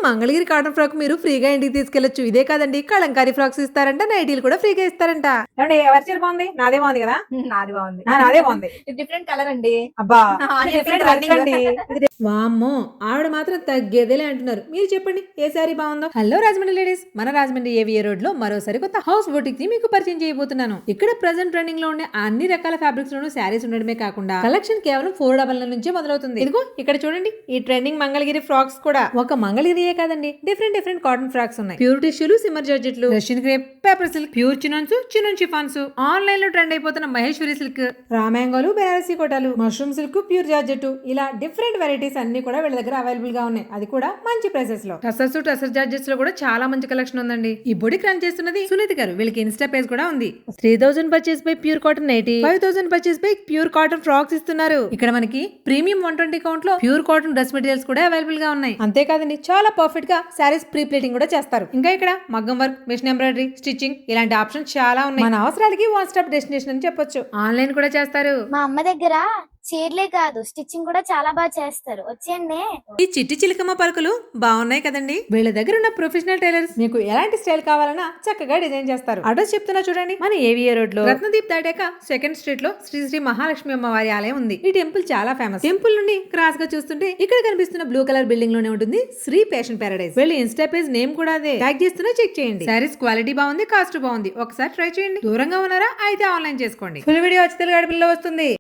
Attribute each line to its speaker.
Speaker 1: Mangalagiri cotton frock మీరు ఫ్రీగా ఇంటికి తీసుకెళ్లొచ్చు. ఇదే కాదండి, కలంకారీ ఫ్రాక్స్ ఇస్తారంట, నైటీలు కూడా ఫ్రీగా ఇస్తారంట.
Speaker 2: ఏమండి ఎవరి చీర బాగుంది? నాదే బాగుంది కదా.
Speaker 3: నాది బాగుంది.
Speaker 2: నాదే బాగుంది.
Speaker 3: డిఫరెంట్ కలర్ అండి.
Speaker 2: అబ్బా
Speaker 3: different
Speaker 2: అండి.
Speaker 1: వామ్మో, ఆవిడ మాత్రం తగ్గేదేలే అంటున్నారు. మీరు చెప్పండి ఏ శారీ బాగుందో. హలో రాజమండ్రి లేడీస్, మన రాజమండ్రి ఏవిఏ రోడ్ లో మరోసారి కొత్త హౌస్ బొటిక్ ని మీకు పరిచయం చేయబోతున్నాను. ఇక్కడ ప్రెజెంట్ ట్రెండింగ్ లో ఉండే అన్ని రకాల ఫ్యాబ్రిక్స్ లోను శారీస్ ఉండడమే కాకుండా కలెక్షన్ కేవలం 499 నుంచే మొదలవుతుంది. ఇదిగో ఇక్కడ చూడండి, ఈ ట్రెండింగ్ మంగళగిరి ఫ్రాక్స్ కూడా ఒక మంగళగిరియే కాదండి, డిఫరెంట్ డిఫరెంట్ కాటన్ ఫ్రాక్స్ ఉన్నాయి. ప్యూర్ టిష్యూలు, సిమ్మర్ జార్జెట్లు, Russian crepe, paper silk, pure chinons, chinon chiffons, online లో ట్రెండ్ అయిపోతున్న మహేశ్వరి సిల్క్, రామ్యాంగోలు, బెనారసీ కోటాలు, మష్రూమ్ సిల్క్, ప్యూర్ జార్జెట్, ఇలా డిఫరెంట్ వెరైటీస్ అన్ని కూడా వీళ్ళ దగ్గర అవైలబుల్ గా ఉన్నాయి. అది కూడా మంచి ప్రైసెస్ లో. టసర్ జార్జెట్స్ లో కూడా చాలా మంచి కలెక్షన్ ఉందండి. ఈ బొటిక్ రన్ చేస్తున్నది సునీత గారు. వీళ్ళకి ఇన్స్టా పేజ్ కూడా ఉంది. 3000 purchase by pure cotton nightie, 5000 purchase by pure cotton frocks ఇస్తున్నారు. ఇక్కడ మనకి ప్రీమియం 120 కౌంట్ లో ప్యూర్ కాటన్ డ్రెస్ మెటీరియల్స్ కూడా అవైలబుల్ గా ఉన్నాయి. అంతేకాదండి, చాలా పర్ఫెక్ట్ గా శారీస్ ప్రీ ప్లేటింగ్ కూడా చేస్తారు. ఇంకా ఇక్కడ మగ్గం వర్క్, మిషన్ ఎంబ్రాయిడరీ, స్టిచ్చింగ్ ఇలాంటి ఆప్షన్స్ చాలా ఉన్నాయి. మన అవసరాలకి వన్ స్టాప్ డెస్టినేషన్ అని చెప్పొచ్చు. ఆన్లైన్ కూడా చేస్తారు.
Speaker 4: మా అమ్మ దగ్గర చీరలే కాదు, స్టిచ్చింగ్ కూడా చాలా బాగా చేస్తారు. వచ్చేయండి.
Speaker 1: ఈ చిట్టి చిలకమ్మ పలుకులు బాగున్నాయి కదండి. వీళ్ళ దగ్గర ఉన్న ప్రొఫెషనల్ టైలర్స్ మీకు ఎలాంటి స్టైల్ కావాలన్నా చక్కగా డిజైన్ చేస్తారు. అడ్రస్ చెప్తున్నా చూడండి, మన ఏవిఏ రోడ్ లో రత్నదీప్ దాటాక సెకండ్ స్ట్రీట్ లో శ్రీ శ్రీ మహాలక్ష్మి అమ్మవారి ఆలయం ఉంది. ఈ టెంపుల్ చాలా ఫేమస్. టెంపుల్ నుండి క్రాస్ గా చూస్తుంటే ఇక్కడ కనిపిస్తున్న బ్లూ కలర్ బిల్డింగ్ లోనే ఉంటుంది శ్రీ పేషన్ పారడైజ్. వీళ్ళ ఇన్స్టా పేజ్ నేమ్ కూడా అదే. ట్యాగ్ చేస్తున్నా చెక్ చేయండి. సారీస్ క్వాలిటీ బాగుంది, కాస్ట్ బాగుంది. ఒకసారి ట్రై చేయండి. దూరంగా ఉన్నారా అయితే ఆన్లైన్ చేసుకోండి. ఫుల్ వీడియో వచ్చి తెలుగు వస్తుంది.